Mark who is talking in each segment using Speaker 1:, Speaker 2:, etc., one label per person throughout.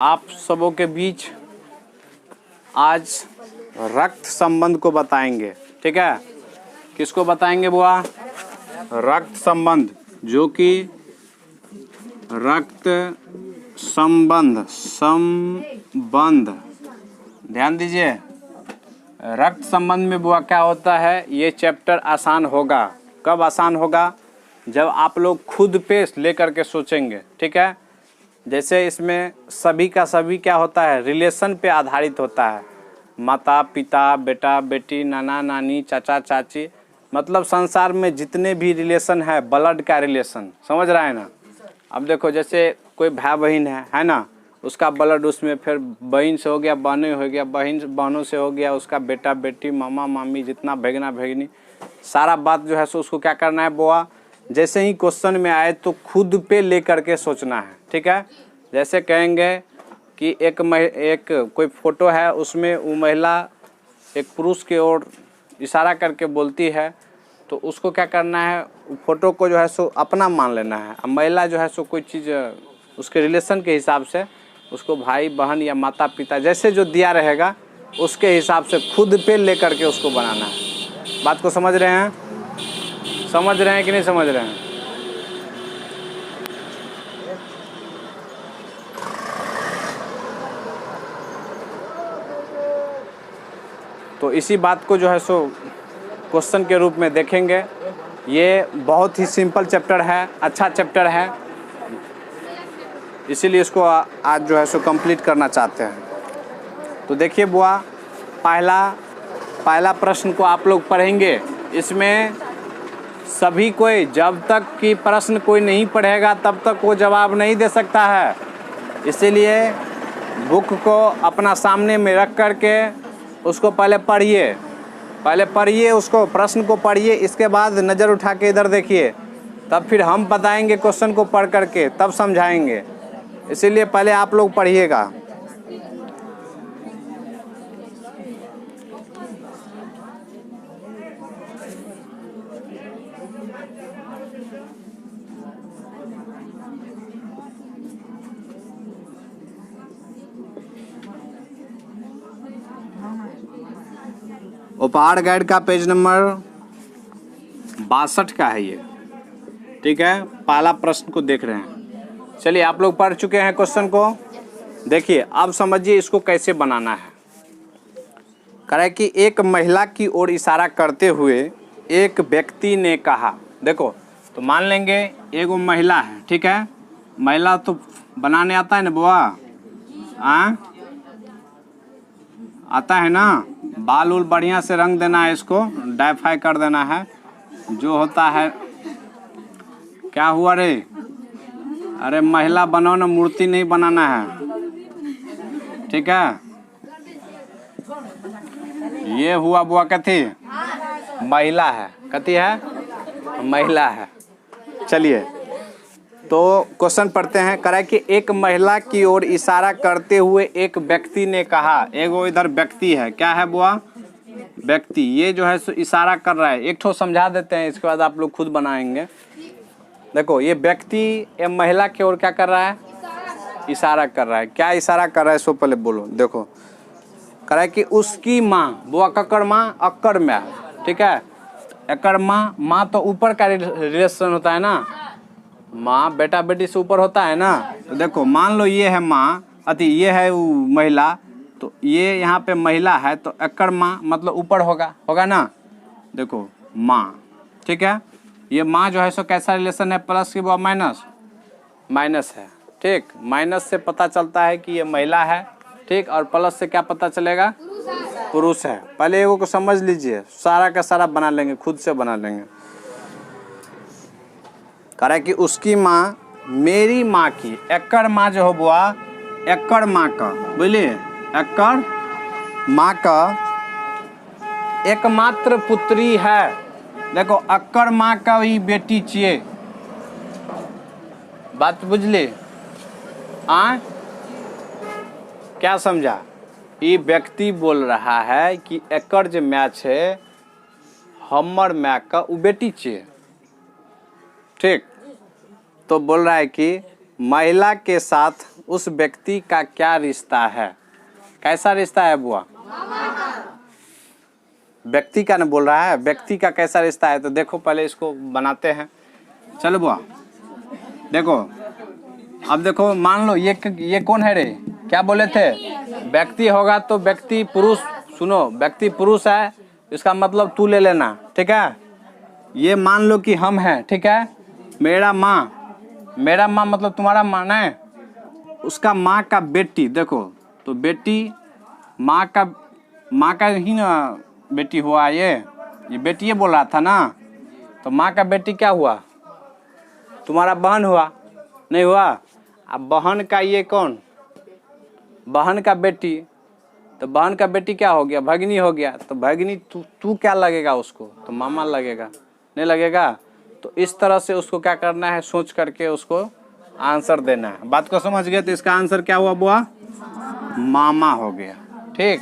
Speaker 1: आप सबों के बीच आज रक्त संबंध को बताएंगे। ठीक है, किसको बताएंगे बुआ? रक्त संबंध, जो कि रक्त संबंध ध्यान दीजिए। रक्त संबंध में बुआ क्या होता है, ये चैप्टर आसान होगा। कब आसान होगा? जब आप लोग खुद पे लेकर के सोचेंगे। ठीक है, जैसे इसमें सभी का सभी क्या होता है, रिलेशन पे आधारित होता है। माता पिता, बेटा बेटी, नाना नानी, चाचा चाची, मतलब संसार में जितने भी रिलेशन है, ब्लड का रिलेशन, समझ रहा है ना। अब देखो, जैसे कोई भाई बहन है ना, उसका ब्लड उसमें, फिर बहन से हो गया, बहनों हो गया, बहनों से हो गया उसका बेटा बेटी, मामा मामी, जितना भगना भगनी, सारा बात जो है सो उसको क्या करना है बुआ, जैसे ही क्वेश्चन में आए तो खुद पे लेकर के सोचना है। ठीक है, जैसे कहेंगे कि एक कोई फोटो है, उसमें वो महिला एक पुरुष की ओर इशारा करके बोलती है, तो उसको क्या करना है, फोटो को जो है सो अपना मान लेना है। अब महिला जो है सो कोई चीज़ उसके रिलेशन के हिसाब से उसको भाई बहन या माता पिता जैसे जो दिया रहेगा उसके हिसाब से खुद पे लेकर के उसको बनाना है। बात को समझ रहे हैं? समझ रहे हैं कि नहीं समझ रहे हैं? तो इसी बात को जो है सो क्वेश्चन के रूप में देखेंगे। ये बहुत ही सिंपल चैप्टर है, अच्छा चैप्टर है, इसीलिए इसको आज जो है सो कंप्लीट करना चाहते हैं। तो देखिए बुआ, पहला प्रश्न को आप लोग पढ़ेंगे। इसमें सभी कोई, जब तक कि प्रश्न कोई नहीं पढ़ेगा तब तक वो जवाब नहीं दे सकता है। इसीलिए बुक को अपना सामने में रख करके उसको पहले पढ़िए, उसको प्रश्न को पढ़िए, इसके बाद नज़र उठा के इधर देखिए, तब फिर हम बताएंगे क्वेश्चन को पढ़ करके, तब समझाएंगे। इसीलिए पहले आप लोग पढ़िएगा। उपहार गाइड का पेज नंबर 62 का है ये। ठीक है, पहला प्रश्न को देख रहे हैं। चलिए, आप लोग पढ़ चुके हैं क्वेश्चन को। देखिए, अब समझिए इसको कैसे बनाना है। कह रहा है कि एक महिला की ओर इशारा करते हुए एक व्यक्ति ने कहा। देखो, तो मान लेंगे एगो महिला है। ठीक है, महिला तो बनाने आता है ना बुआ? आता है ना। बाल उल बढ़िया से रंग देना है, इसको डाइफाई कर देना है, जो होता है। क्या हुआ रे? अरे महिला बनाओ ना, मूर्ति नहीं बनाना है। ठीक है, ये हुआ बुआ कथी? महिला है। कथी है? महिला है। चलिए, तो क्वेश्चन पढ़ते हैं। कह रहा है कि एक महिला की ओर इशारा करते हुए एक व्यक्ति ने कहा। एगो इधर व्यक्ति है, क्या है बुआ? व्यक्ति। ये जो है सो इशारा कर रहा है। एक ठो समझा देते हैं, इसके बाद आप लोग खुद बनाएंगे। देखो, ये व्यक्ति ये महिला की ओर क्या कर रहा है? इशारा कर रहा है। क्या इशारा कर रहा है सो पहले बोलो। देखो, कह रहा है कि उसकी माँ, बुआ कक्कड़ माँ, अक्कड़ में। ठीक है, अक्कड़ माँ, माँ तो ऊपर का रिलेशन होता है ना, माँ बेटा बेटी से ऊपर होता है ना। तो देखो, मान लो ये है माँ, ये है वो महिला, तो ये यहाँ पे महिला है, तो अक्कड़ माँ मतलब ऊपर होगा ना। देखो माँ, ठीक है, ये माँ जो है सो कैसा रिलेशन है? प्लस की बुआ माइनस है। ठीक, माइनस से पता चलता है कि ये महिला है। ठीक, और प्लस से क्या पता चलेगा? पुरुष है। पहले एगो को समझ लीजिए, सारा का सारा बना लेंगे, खुद से बना लेंगे। कह रहा है कि उसकी माँ मेरी माँ की, अक्कड़ माँ जो हो बुआ, अक्कड़ माँ का, बोलिए, अक्कड़ माँ का एकमात्र पुत्री है। देखो, अक्कड़ माँ का ही बेटी चाहिए। बात बुझली? क्या समझा? ये व्यक्ति बोल रहा है कि अक्कड़ जो मैच है, हमर मैच का वो बेटी चाहिए। ठीक, तो बोल रहा है कि महिला के साथ उस व्यक्ति का क्या रिश्ता है? कैसा रिश्ता है बुआ? व्यक्ति का न बोल रहा है, व्यक्ति का कैसा रिश्ता है? तो देखो पहले इसको बनाते हैं। चलो बुआ देखो, अब देखो मान लो ये कौन है रे? क्या बोले थे? व्यक्ति होगा तो व्यक्ति पुरुष, सुनो व्यक्ति पुरुष है, इसका मतलब तू ले लेना, ठीक है। ये मान लो कि हम हैं, ठीक है। मेरा माँ मतलब तुम्हारा माँ है, उसका माँ का बेटी, देखो तो बेटी माँ का ही ना बेटी हुआ। ये बेटी बोल रहा था ना, तो माँ का बेटी क्या हुआ? तुम्हारा बहन हुआ, नहीं हुआ? अब बहन का ये कौन? बहन का बेटी, तो बहन का बेटी क्या हो गया? भगिनी हो गया। तो भगिनी तू क्या लगेगा उसको? तो मामा लगेगा, नहीं लगेगा? तो इस तरह से उसको क्या करना है, सोच करके उसको आंसर देना है। बात को समझ गए? तो इसका आंसर क्या हुआ बुआ? मामा हो गया, ठीक।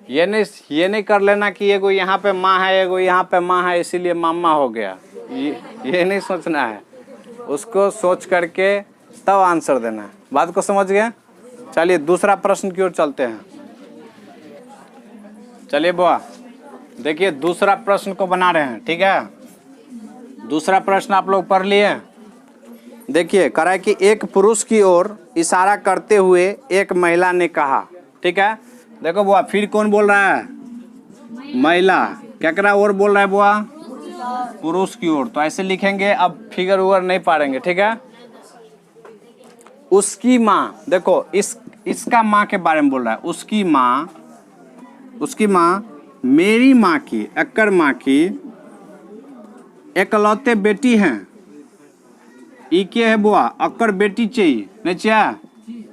Speaker 1: ये नहीं कर लेना कि एगो यहाँ पे माँ है, एगो यहाँ पे माँ है, इसीलिए मामा हो गया। ये नहीं सोचना है, उसको सोच करके तब आंसर देना है। बात को समझ गए? चलिए दूसरा प्रश्न की ओर चलते हैं। चलिए बुआ देखिए, दूसरा प्रश्न को बना रहे हैं, ठीक है। दूसरा प्रश्न आप लोग पढ़ लिए। देखिए कह रहा है कि एक पुरुष की ओर इशारा करते हुए एक महिला ने कहा, ठीक है। देखो बुआ फिर कौन बोल रहा है? महिला। क्या कर रहा है? और बोल रहा है बुआ? पुरुष की ओर। तो ऐसे लिखेंगे, अब फिगर उगर नहीं पाड़ेंगे, ठीक है। उसकी माँ, देखो इसका माँ के बारे में बोल रहा है। उसकी माँ मेरी माँ की, अक्कर माँ की एकलौते बेटी हैं। ई के है बुआ? अक्कर बेटी चाहिए, नहीं चाहिए?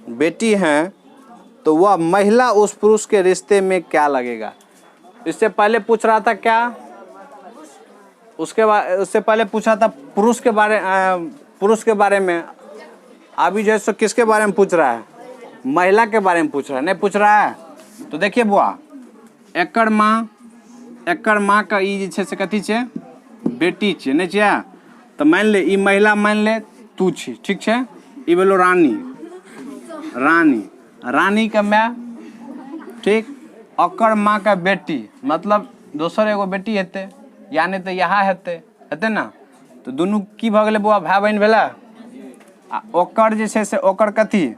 Speaker 1: बेटी हैं, तो वह महिला उस पुरुष के रिश्ते में क्या लगेगा? इससे पहले पूछ रहा था क्या? उससे पहले पूछा था पुरुष के बारे में। अभी जैसे किसके बारे में पूछ रहा है? महिला के बारे में पूछ रहा है, नहीं पूछ रहा है? तो देखिए बुआ, एकर माँ का ई जे से कथी छे? बेटी छे, नहीं छे? तो मान ले ई महिला, मान ले तू छी, ठीक छे। ई बोलो रानी का माँ, ठीक। अकर माँ का बेटी मतलब दोसर एगो बेटी हेते, यानी तो यहाँ हेते ना। तो दुनू की भ गेलै बुआ? भाई बहन भेला। आ ओकर जे छै से ओकर कथी?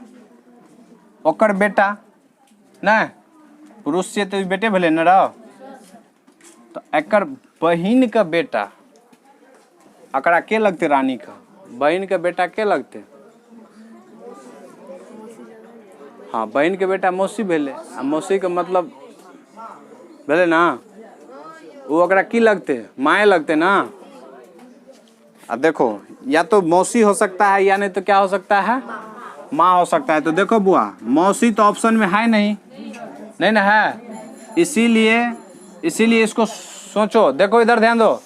Speaker 1: ओकर बेटा, नहीं पुरुष से तो बेटे भेले न रहो। तो एकर बहिन का बेटा, अकरा के लगते? रानी का बहन के बेटा के लगते? हाँ, बहन के बेटा मौसी भेले। आ मौसी का मतलब भेले ना, वो अकरा की लगते? माए लगते ना। अब देखो, या तो मौसी हो सकता है, या नहीं तो क्या हो सकता है? माँ हो सकता है। तो देखो बुआ, मौसी तो ऑप्शन में है नहीं ना है, इसीलिए इसको सोचो। देखो इधर ध्यान दो।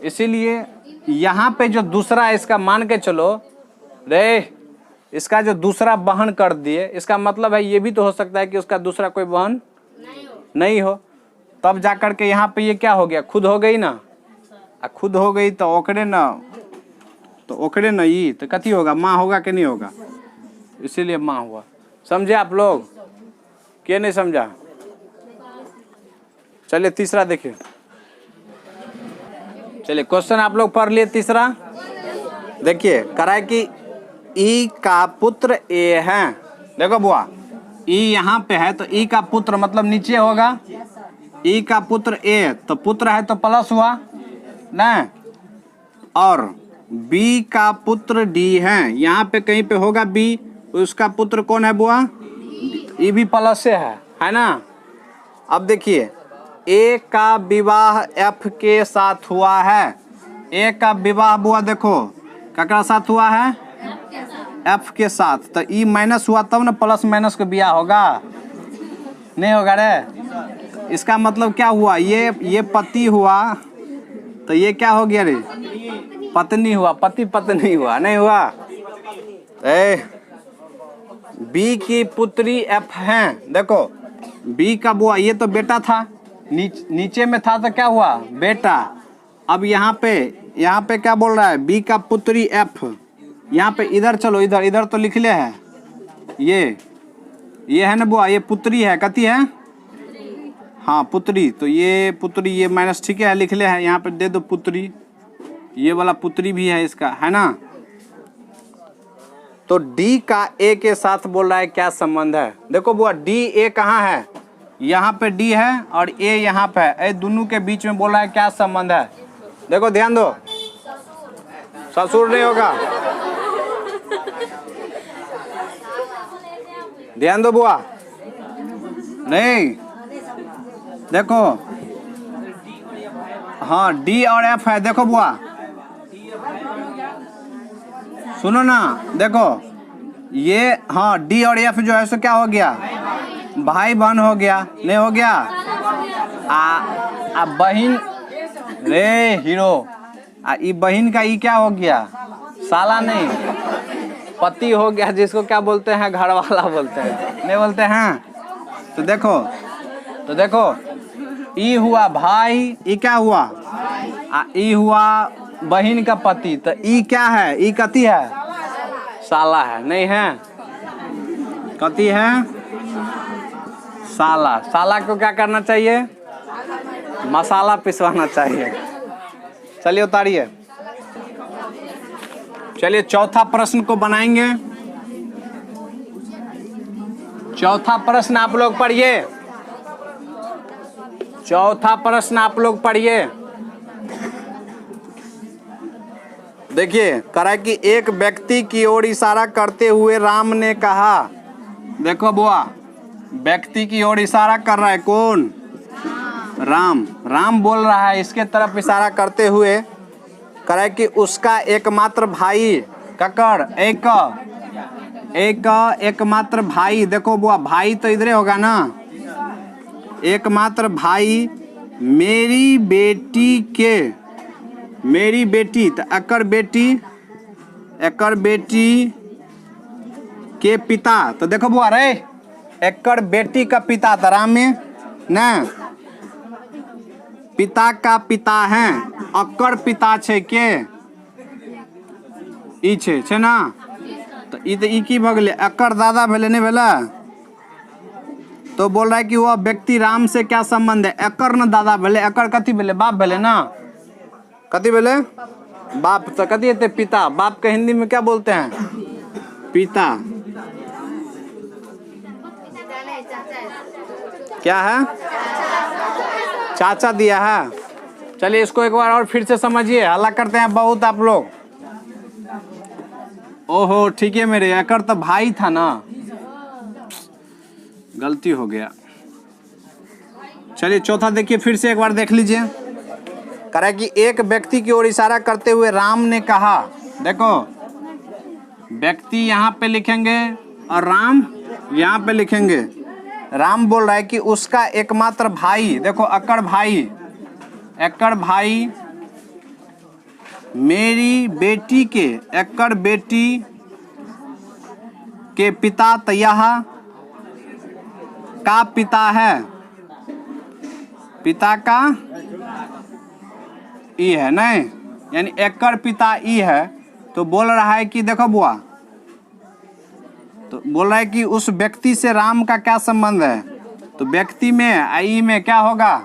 Speaker 1: इसीलिए यहाँ पे जो दूसरा इसका मान के चलो रे, इसका जो दूसरा बहन कर दिए, इसका मतलब है ये भी तो हो सकता है कि उसका दूसरा कोई बहन नहीं हो। तब जा कर के यहाँ पे ये क्या हो गया? खुद हो गई ना। खुद हो गई तो ओकरे ना ये तो कथी होगा? माँ होगा कि नहीं होगा? इसीलिए माँ हुआ। समझे आप लोग? क्या नहीं समझा? चलिए तीसरा देखिए। चलिए क्वेश्चन आप लोग पढ़ लिए। तीसरा देखिए, करा है कि ई का पुत्र ए है। देखो बुआ, ई यहाँ पे है तो ई का पुत्र मतलब नीचे होगा। ई का पुत्र ए, तो पुत्र है तो प्लस हुआ ना। और बी का पुत्र डी है, यहाँ पे कहीं पे होगा बी, उसका पुत्र कौन है बुआ? ई भी प्लस से है ना। अब देखिए, ए का विवाह एफ के साथ हुआ है। ए का विवाह बुआ देखो ककरा साथ हुआ है? एफ के साथ। तो ई माइनस हुआ तब ना प्लस माइनस का बिया होगा, नहीं होगा रे। इसका मतलब क्या हुआ? ये पति हुआ तो ये क्या हो गया रे? पत्नी हुआ। पति पत्नी हुआ, नहीं हुआ? बी की पुत्री एफ है। देखो बी का बुआ ये तो बेटा था, नीचे में था तो क्या हुआ? बेटा। अब यहाँ पे क्या बोल रहा है? बी का पुत्री एफ, यहाँ पे इधर चलो, इधर इधर तो लिख ले है ये है ना बुआ, ये पुत्री है, कथी है? हाँ पुत्री। तो ये पुत्री, ये माइनस ठीक है, लिख ले है, यहाँ पे दे दो पुत्री, ये वाला पुत्री भी है इसका, है ना। तो डी का ए के साथ बोल रहा है क्या संबंध है? देखो बुआ, डी ए कहाँ है? यहाँ पे डी है और ए यहाँ पे है, ए दोनों के बीच में बोल रहा है क्या संबंध है? देखो ध्यान दो, ससुर नहीं होगा, ध्यान दो बुआ, नहीं देखो, हाँ डी और एफ है। देखो बुआ सुनो ना, देखो ये, हाँ डी और एफ जो है सो क्या हो गया? भाई बहन हो गया, नहीं हो गया? आ बहन रे हीरो, ई बहन का ई क्या हो गया? साला नहीं, पति हो गया, जिसको क्या बोलते हैं? घर वाला बोलते हैं, नहीं बोलते हैं? तो देखो ई हुआ भाई, ई क्या हुआ? ई हुआ बहन का पति, तो ई क्या है? ई कथी है? साला है, नहीं है? कथी है? साला। साला को क्या करना चाहिए? मसाला पिसवाना चाहिए। चलिए उतारिए, चलिए चौथा प्रश्न को बनाएंगे। चौथा प्रश्न आप लोग पढ़िए, चौथा प्रश्न आप लोग पढ़िए। देखिए करा कि एक व्यक्ति की ओर इशारा करते हुए राम ने कहा, देखो बुआ, व्यक्ति की ओर इशारा कर रहा है कौन? राम। राम बोल रहा है इसके तरफ इशारा करते हुए, करा कि उसका एकमात्र भाई, ककर एकमात्र भाई, देखो बुआ भाई तो इधरे होगा ना, एकमात्र भाई मेरी बेटी, तो अकर बेटी के पिता, तो देखो बुआ रे, एकर बेटी का पिता तो राम में ना, पिता का पिता है, अकर पिता छे के ई छे ना, तो ई की भ गेलै? अकर दादा भेले, नहीं भेला? तो बोल रहा है कि वह व्यक्ति राम से क्या संबंध है? अकर न दादा भेले, अकर कथी भेले? बाप भेले ना, कथी भेले? बाप। तो कथी है? पिता। बाप के हिंदी में क्या बोलते हैं? पिता। क्या है? चाचा दिया है। चलिए इसको एक बार और फिर से समझिए, हल्ला करते हैं बहुत आप लोग। ओहो ठीक है मेरे, अकर तो भाई था ना, गलती हो गया। चलिए चौथा देखिए, फिर से एक बार देख लीजिए। करा कि एक व्यक्ति की ओर इशारा करते हुए राम ने कहा, देखो व्यक्ति यहाँ पे लिखेंगे और राम यहाँ पे लिखेंगे। राम बोल रहा है कि उसका एकमात्र भाई, देखो अकर भाई मेरी बेटी के, अकर बेटी के पिता तयह का पिता है, पिता का ई है, नहीं यानी एकर पिता ई है। तो बोल रहा है कि देखो बुआ, तो बोल रहा है कि उस व्यक्ति से राम का क्या संबंध है? तो व्यक्ति में आई में क्या होगा?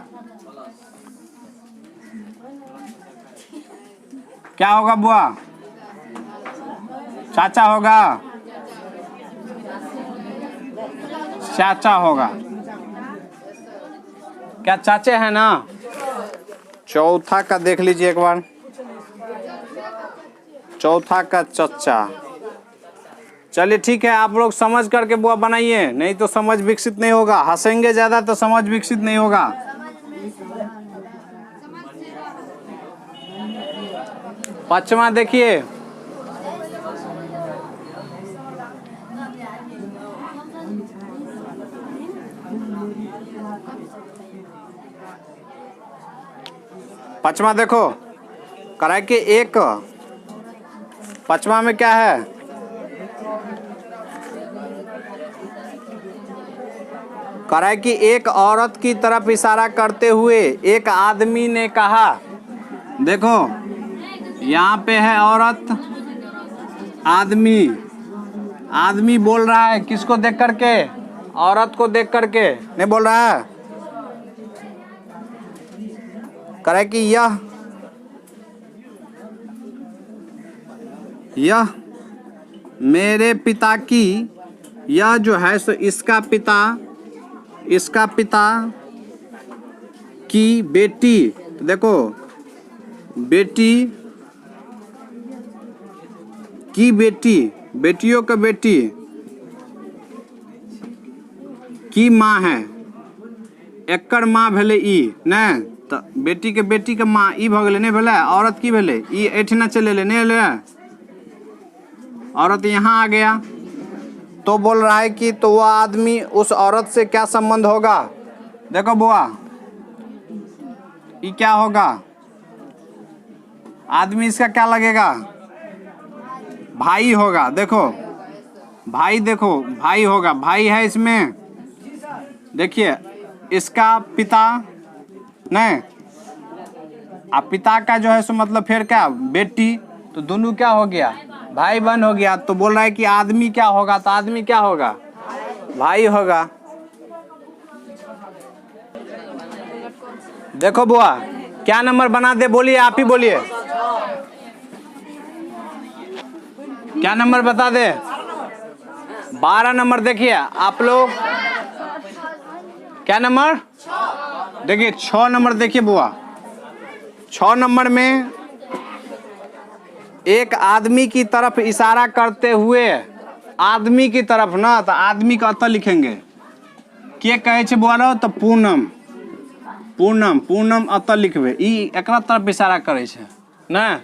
Speaker 1: क्या होगा बुआ? चाचा होगा, चाचा होगा। क्या चाचे हैं ना? चौथा का देख लीजिए एक बार, चौथा का चचा। चलिए ठीक है, आप लोग समझ करके बुआ बनाइए, नहीं तो समझ विकसित नहीं होगा। हंसेंगे ज्यादा तो समझ विकसित नहीं होगा। पांचवा देखिए, पांचवा देखो, कराए के एक, पांचवा में क्या है? कराए कि एक औरत की तरफ इशारा करते हुए एक आदमी ने कहा, देखो यहाँ पे है औरत, आदमी, आदमी बोल रहा है किसको देख करके? औरत को देख करके नहीं बोल रहा है। करे कि यह मेरे पिता की, यह जो है सो इसका पिता की बेटी। तो देखो बेटी की बेटी, बेटियों का बेटी की माँ है। एकर माँ भेले ई नहीं तो बेटी के माँ ई भगले नहीं भेले। औरत की भेले ई एठना चले ले नहीं ले, औरत यहाँ आ गया तो बोल रहा है कि तो वह आदमी उस औरत से क्या संबंध होगा? देखो बुआ ये क्या होगा? आदमी इसका क्या लगेगा? भाई होगा। देखो भाई, देखो भाई होगा, भाई है इसमें। देखिए इसका पिता नहीं, अब पिता का जो है सो मतलब फिर क्या बेटी, तो दोनों क्या हो गया? भाई बहन हो गया। तो बोल रहा है कि आदमी क्या होगा? तो आदमी क्या होगा? भाई होगा। देखो बुआ क्या नंबर बना दे? बोलिए, आप ही बोलिए क्या नंबर बता दे? 12 नंबर। देखिए आप लोग क्या नंबर? देखिए 6 नंबर। देखिए बुआ 6 नंबर में एक आदमी की तरफ इशारा करते हुए, आदमी की तरफ ना, तो आदमी का अत लिखेंगे के कहे छे बुआ रो? तो पूनम, पूनम, पूनम अत लिखबे। ई एकरा तरफ इशारा करे छे ना,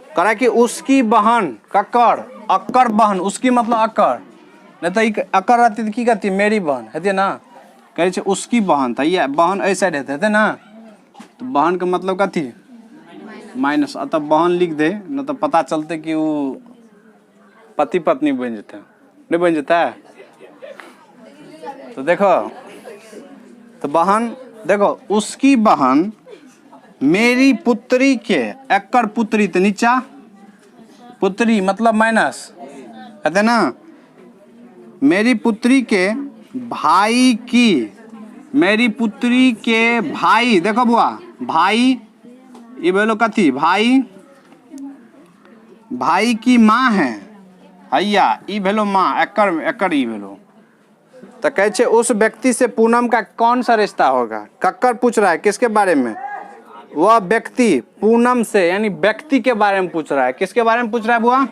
Speaker 1: करे कि उसकी बहन कक्कर, अक्कर बहन, उसकी मतलब अक्कर नहीं तो अक्कर रहती तो की कहती? मेरी बहन हेती ना। कहे छे उसकी बहन, तो ये बहन ऐ साइड हेते ना, तो बहन का मतलब कथी? माइनस। अतः बहन लिख दे, न तो पता चलते कि वो पति पत्नी बन जाता नहीं बन जाता है। तो देखो तो बहन, देखो उसकी बहन मेरी पुत्री के, एक्कर पुत्री तो नीचा पुत्री मतलब माइनस कहते ना, मेरी पुत्री के भाई की, मेरी पुत्री के भाई, देखो बुआ भाई ये बोलो कथी? भाई, भाई की माँ है हैया, ई भेलो माँ, एक्कर एक्कर ई भेलो। तो कहे छे उस व्यक्ति से पूनम का कौन सा रिश्ता होगा? कक्कर पूछ रहा है किसके बारे में? वह व्यक्ति पूनम से, यानी व्यक्ति के बारे में पूछ रहा है। किसके बारे में पूछ रहा है बुआ?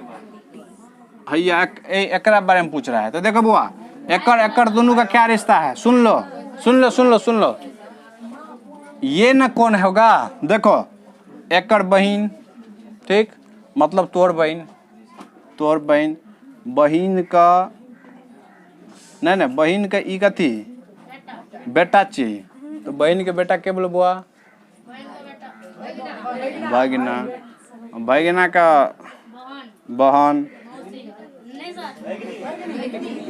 Speaker 1: हैया एकरा बारे में पूछ रहा है। तो देखो बुआ एक्कर एक्कर दोनों का क्या रिश्ता है? सुन लो सुन लो सुन लो सुन लो। ये न कौन होगा? देखो एक्कर बहिन, ठीक, मतलब तोर बहन, तोर बहन, बहन का नहीं बहन का ई कथी? बेटा चाहिए। तो बहन के बेटा के बोलो बुआ? भगिना, भगिना का बहन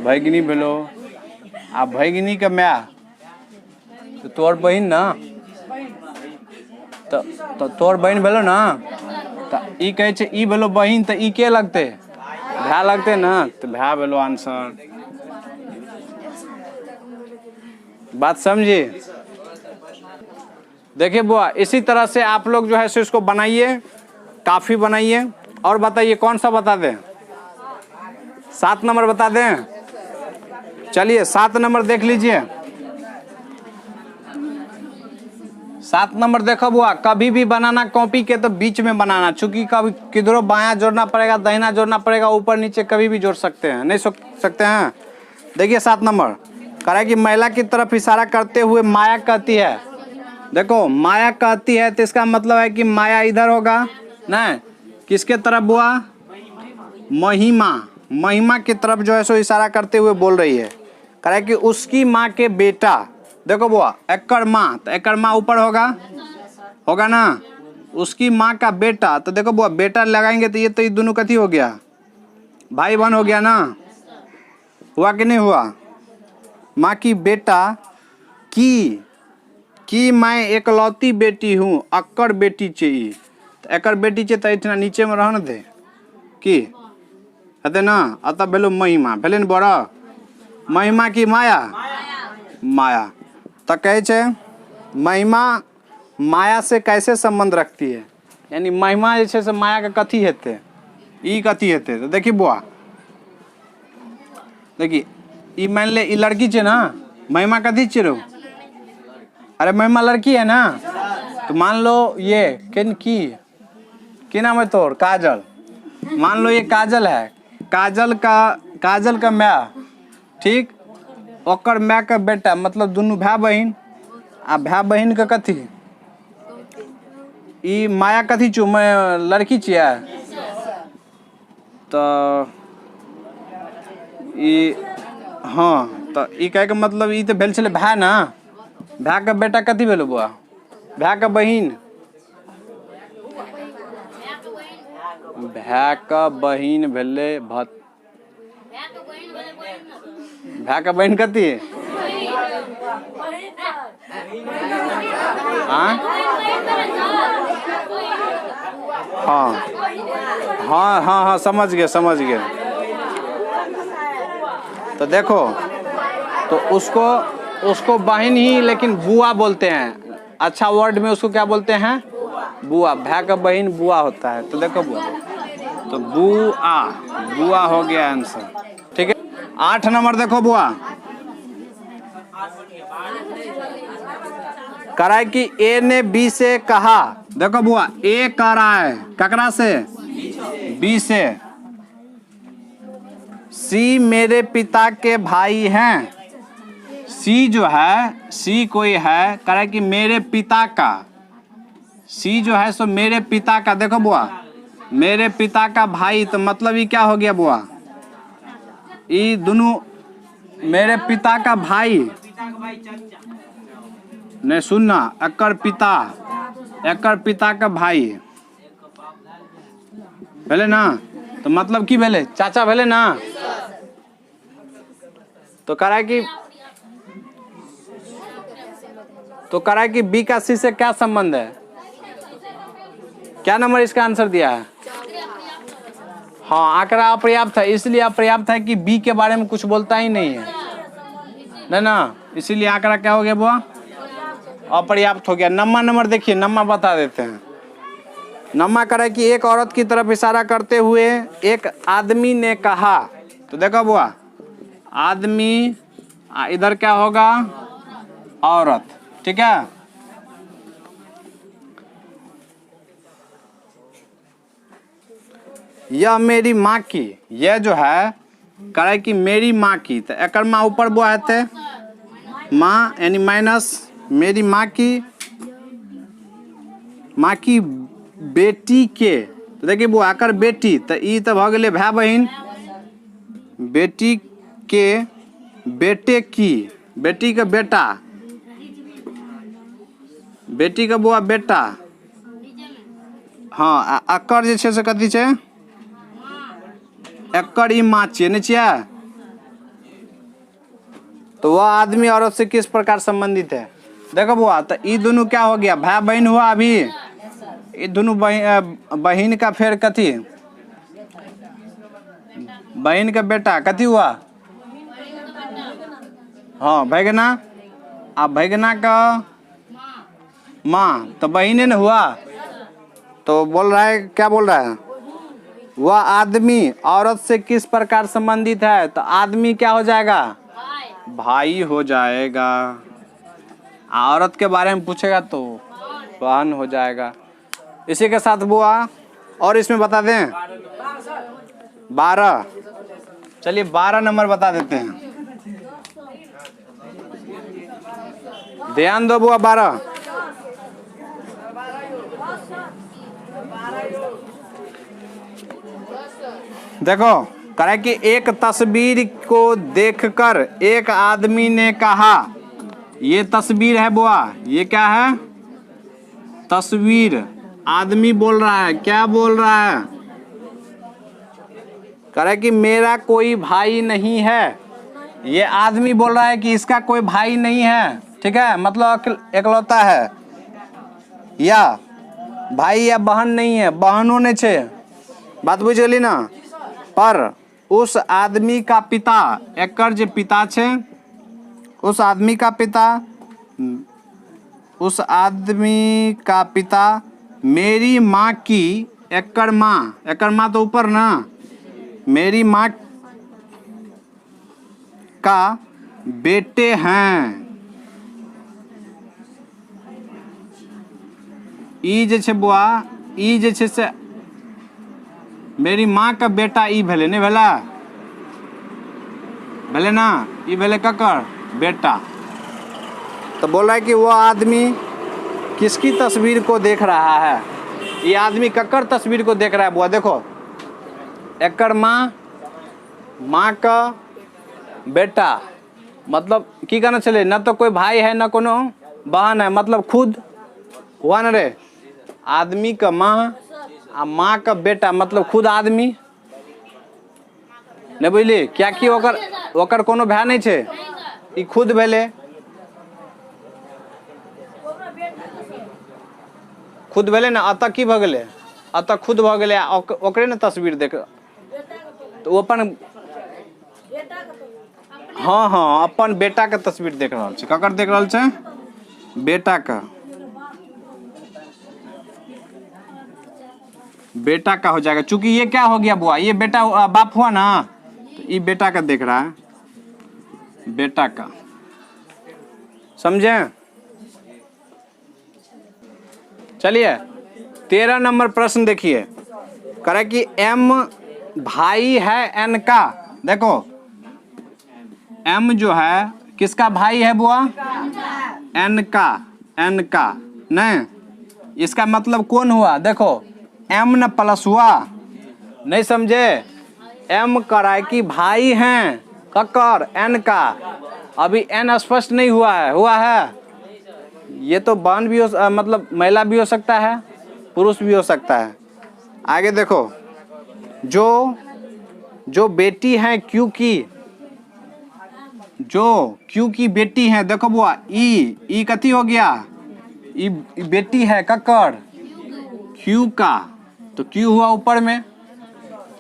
Speaker 1: भगिनी भेलो। आ भगिनी का माँ तो तोर बहन ना, तो तोर बहन भेलो ना। तो ई कहे छे ई भेलो बहन, तो ई के लगते? भाई लगते ना, तो भाई भेलो आंसर। बात समझिए? देखिए बुआ इसी तरह से आप लोग जो है सो इसको बनाइए, काफी बनाइए। और बताइए कौन सा बता दें? 7 नंबर बता दें? चलिए 7 नंबर देख लीजिए। 7 नंबर देखो बुआ, कभी भी बनाना कॉपी के तो बीच में बनाना, चूंकि कभी किधरों बायां जोड़ना पड़ेगा, दाहिना जोड़ना पड़ेगा, ऊपर नीचे कभी भी जोड़ सकते हैं, नहीं सकते हैं। देखिए 7 नंबर कह कि महिला की तरफ इशारा करते हुए माया कहती है। देखो माया कहती है तो इसका मतलब है कि माया इधर होगा नहीं, किसके तरफ बुआ? महिमा, महिमा की तरफ जो है सो इशारा करते हुए बोल रही है। कह रहा है कि उसकी माँ के बेटा, देखो बुआ एक्कर माँ, तो एक्कर माँ ऊपर होगा ना, उसकी माँ का बेटा। तो देखो बुआ बेटा लगाएंगे तो ये दोनों कथी हो गया? भाई बहन हो गया ना। हुआ कि नहीं हुआ? माँ की बेटा की मैं एकलौती बेटी हूँ, अक्कर बेटी चाहिए। तो एक्कर बेटी चाहिए तो इतना नीचे में रहने दे, की हेतै ना, अतः भेलो महिमा, भेलै ने बड़ा महिमा की माया माया। तो कहे छे महिमा माया से कैसे संबंध रखती है, यानी महिमा जे छे से माया के कथी हेतै, ई कथी हेतै। तो देखी बुआ, देखी ई मान ले ई लड़की छे ना, महिमा कथी छे रो, अरे महिमा लड़की है ना। तो मान लो ये की नाम है तोर, काजल, मान लो ये काजल है, काजल का माँ, ठीक, ओकर माँ का बेटा, मतलब दोनों भाई बहन, आ भाई बहन का कथी, ई माया कथी चु, मैं लड़की छिया। तो ई हाँ, तो ई कहे के मतलब ई तो भेल छले भाई ना, भाई का बेटा कथी भेलो बुआ, भाई का बहन, भाई का बहन भेले भाई का बहन कथी है, हाँ हाँ हाँ हाँ समझ गए। तो देखो, तो उसको बहन ही लेकिन बुआ बोलते हैं, अच्छा वर्ड में उसको क्या बोलते हैं, बुआ। भाई का बहन बुआ होता है। तो देखो बुआ, तो बुआ हो गया आंसर, ठीक है। 8 नंबर देखो बुआ, कराए कि ए ने बी से कहा, देखो बुआ ए कह रहा है ककरा से, बी से, सी मेरे पिता के भाई हैं। सी जो है, सी कोई है, करे कि मेरे पिता का, सी जो है सो मेरे पिता का, देखो बुआ मेरे पिता का भाई, तो मतलब ये क्या हो गया बुआ, ये दोनों मेरे पिता का भाई, नहीं सुनना, एकर पिता का भाई भेले ना, तो मतलब की भेले, चाचा भेले ना। तो करा कि बी का सी से क्या संबंध है, क्या नंबर इसका आंसर दिया है, हाँ आंकड़ा अपर्याप्त है, इसलिए अपर्याप्त है कि बी के बारे में कुछ बोलता ही नहीं है ना, इसीलिए आंकड़ा क्या हो गया बुआ, अपर्याप्त हो गया। नंबर देखिए, नंबर बता देते हैं। नम्मा करे कि एक औरत की तरफ इशारा करते हुए एक आदमी ने कहा, तो देखो बुआ आदमी, इधर क्या होगा, औरत, ठीक है। यह मेरी माँ की, यह जो है करे कि मेरी माँ की, तो एकर माँ ऊपर बुआ है माँ, यानी माइनस मेरी माँ की बेटी के, तो देखिए बुआ आकर बेटी, तो ई तो भ गेलै भाई बहन, बेटी के बेटे की, बेटी का बेटा, बेटी का बुआ बेटा, हाँ एकर जे छै से कथी छै, एकर ई माँ छियै, नहीं छियै। तो वह आदमी औरत से किस प्रकार संबंधित है, देखो बुआ, तो ये दोनों क्या हो गया, भाई बहन हुआ। अभी ये दोनों बहन का फिर कथी, बहन का बेटा कथी हुआ, हाँ भैगना, अब भैगना का माँ, तो बहने न हुआ। तो बोल रहा है, क्या बोल रहा है, वह आदमी औरत से किस प्रकार संबंधित है, तो आदमी क्या हो जाएगा, भाई हो जाएगा। औरत के बारे में पूछेगा तो बहन हो जाएगा। इसी के साथ बुआ और इसमें बता दें 12, चलिए 12 नंबर बता देते हैं, ध्यान दो बुआ। 12 देखो, करे कि एक तस्वीर को देखकर एक आदमी ने कहा, ये तस्वीर है बुआ, ये क्या है, तस्वीर, आदमी बोल रहा है, क्या बोल रहा है, करे कि मेरा कोई भाई नहीं है, ये आदमी बोल रहा है कि इसका कोई भाई नहीं है, ठीक है, मतलब एकलौता है, या भाई या बहन नहीं है, बहनों ने छे, तो देखो बुआ, एक तस्वीर को देखकर एक आदमी ने कहा, ये तस्वीर है बुआ, ये क्या है, तस्वीर, आदमी बोल रहा है, क्या बोल रहा है, करे कि मेरा कोई भाई नहीं है, ये आदमी बोल रहा है कि इसका कोई भाई नहीं है, ठीक है, मतलब एकलौता है, या भाई या बहन नहीं है, बहनों ने छे। बात बुझ गई ना। पर उस आदमी का पिता, एकर जे पिता छे, उस आदमी का पिता मेरी माँ की, एकर माँ तो ऊपर ना, मेरी माँ का बेटे हैं। ई जे छे बुआ, ई जे छे से मेरी माँ का बेटा ई भेले, नहीं भेला? भेले ना? ई भेले ककर बेटा। तो बोल रहा है कि वो आदमी किसकी तस्वीर को देख रहा है? ये आदमी ककर तस्वीर को देख रहा है बुआ? देखो, एकर माँ का बेटा, मतलब की कहना चले, न तो कोई भाई है न कोनो बहन है, मतलब खुद हुआ न रे। आदमी का माँ आ माँ का बेटा मतलब खुद आदमी, नहीं बुझली? क्या कि ओकर कोनो भाई नहीं छे, ई खुद भेले, खुद भेले ना। अतः की भ गेले? अतः खुद भ गेले, ओकरे ने तस्वीर देख, तो अपन हाँ अपन बेटा के तस्वीर देख रहा छे। ककर देख रहा छे? बेटा का हो जाएगा, चूंकि ये क्या हो गया बुआ, ये बेटा बाप हुआ ना, तो ये बेटा का देख रहा है, बेटा का। समझे? चलिए 13 नंबर प्रश्न देखिए, करे कि एम भाई है एन का। देखो एम जो है किसका भाई है बुआ? एन का नहीं, इसका मतलब कौन हुआ? देखो एम न प्लस हुआ, नहीं समझे? एम कराए कि भाई हैं ककर एन का, अभी एन स्पष्ट नहीं हुआ है, हुआ है? ये तो बहन भी हो, मतलब महिला भी हो सकता है, पुरुष भी हो सकता है। आगे देखो, जो बेटी है क्यू की, जो क्यू की बेटी है, देखो बुआ ई कथी हो गया? ई बेटी है ककर? क्यू का, तो क्यू हुआ ऊपर में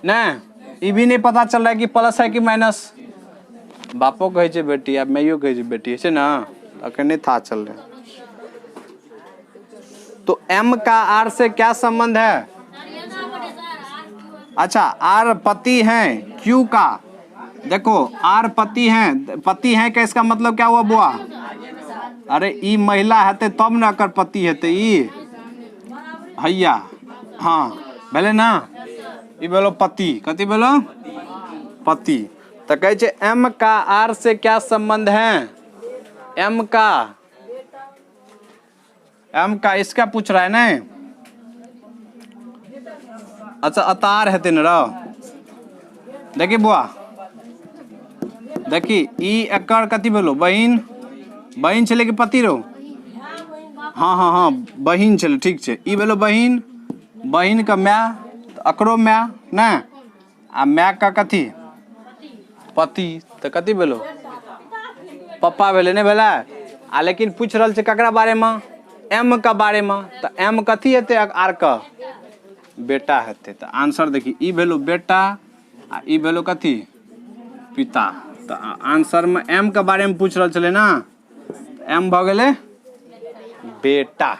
Speaker 1: ना। ये भी नहीं पता चल रहा है कि प्लस है कि माइनस। बापो कहे छे बेटी, अब मैं कहे बेटी है ना, अखन नहीं था चल रहा। तो एम का आर से क्या संबंध है? अच्छा, आर पति हैं क्यू का। देखो आर पति हैं का इसका मतलब क्या हुआ बुआ? अरे ई महिला है तब न अकर पति है, ई हैया, हाँ भेले ना, ई बोलो पति, कथी बोलो? पति। तो कहे छे एम का आर से क्या संबंध है? एम का इसका पूछ रहा है ना। अच्छा अतार है तेन रो, देखी बुआ, देखी ई एकर कथी बोलो? बहिन छे कि पति रो? हाँ बहिन छे, ठीक छे। ई बोलो बहिन का मैं, अकरो मैं ना, आ मैं का कथी? पति। तो कथी बोलो? पप्पा भेले, नहीं भेला? आ लेकिन पूछ रहा छे ककरा बारे में? एम का बारे में। तो एम कथी हेते? आर का बेटा हेते। तो आंसर देखी, ई भेलो बेटा आ ई भेलो कथी? पिता। तो आंसर में एम के बारे में पूछ रहा छले ना, एम भ गेले बेटा।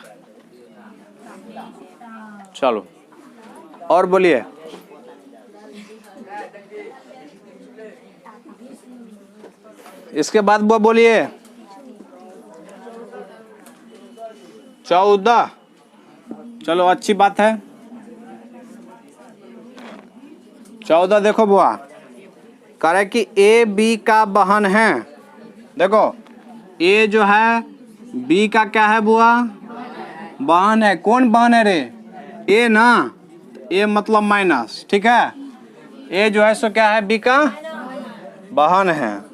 Speaker 1: चलो और बोलिए। इसके बाद वो बोलिए 14। चलो अच्छी बात है। 14 देखो बुआ, करे कि ए बी का बहन है। देखो ए जो है बी का क्या है बुआ? बहन है। कौन बहन है रे? ए ना, ए मतलब माइनस, ठीक है। ए जो है सो क्या है? बी का बहन है।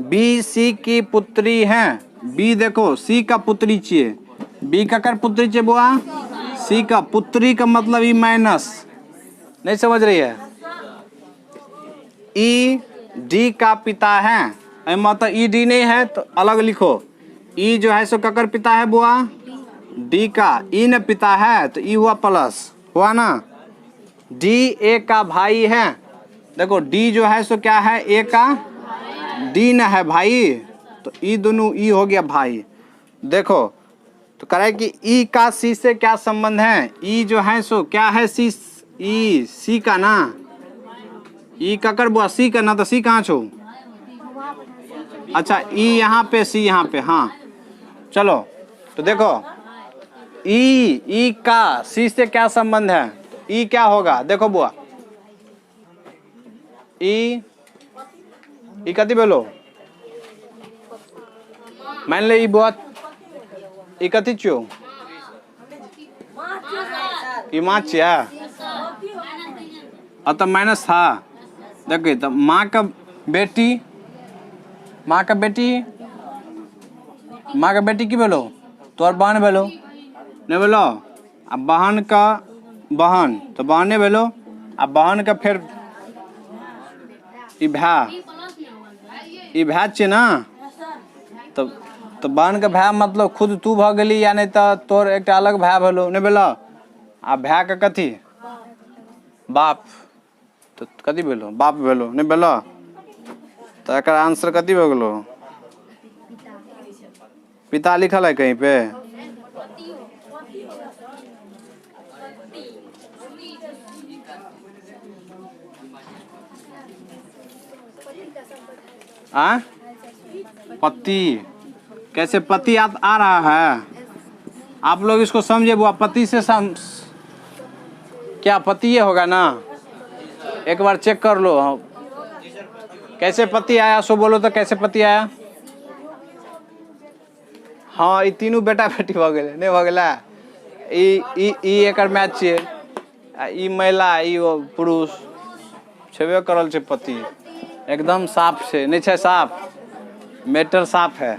Speaker 1: बी सी की पुत्री है। बी देखो सी का पुत्री चाहिए, बी का कर पुत्री चाहिए बुआ? सी का पुत्री का मतलब ई माइनस, नहीं समझ रही है? ई डी का पिता है, मतलब ई डी नहीं है तो अलग लिखो। ई जो है सो ककर पिता है बुआ? डी का। ई ने पिता है तो ई हुआ प्लस, हुआ ना? डी ए का भाई है। देखो डी जो है सो क्या है, ए का डी न है भाई, तो ई दोनों ई हो गया भाई। देखो तो कह रहा है कि ई का सी से क्या संबंध है, ई जो है सो क्या है, सी, ई सी का ना, ई का कर बुआ सी का ना, तो सी कहाँ छो, अच्छा ई यहाँ पे सी यहाँ पे, हाँ चलो तो देखो ई का सी से क्या संबंध है, ई क्या होगा, देखो बुआ ई कथी बोलो, मान ले ई बुआ ई कथी चो, ई माछ है, तो माइनस था। देखिए तो माँ का बेटी, माँ का बेटी, माँ का बेटी की बोलो, तोर बहन बोलो नहीं बोलो, अब बहन का बहन तो बहने बोलो, अब बहन का फिर ई भै छे ना, तो बहन के भाई मतलब खुद तू भ गेली, या नहीं तो तोर एक अलग भाई भेलो नहीं बोलो, आ भाई का कथी बाप, तो कथी भेलो बाप भेलो नहीं बोलो, तो एक आंसर कथी हो गेलो, पिता लिखल है कहीं पे, आ पति, कैसे पति आ रहा है, आप लोग इसको समझे बुआ, पति से क्या पति ये होगा ना, एक बार चेक कर लो कैसे पति आया, सो बोलो तो कैसे पति आया, हाँ ये तीनों बेटा बेटी हो गए नहीं हो गया, ई एकर मैच छे, ई महिला ई पुरुष छेबे करल छे, पति एकदम साफ छे नहीं छे, साफ मैटर साफ है।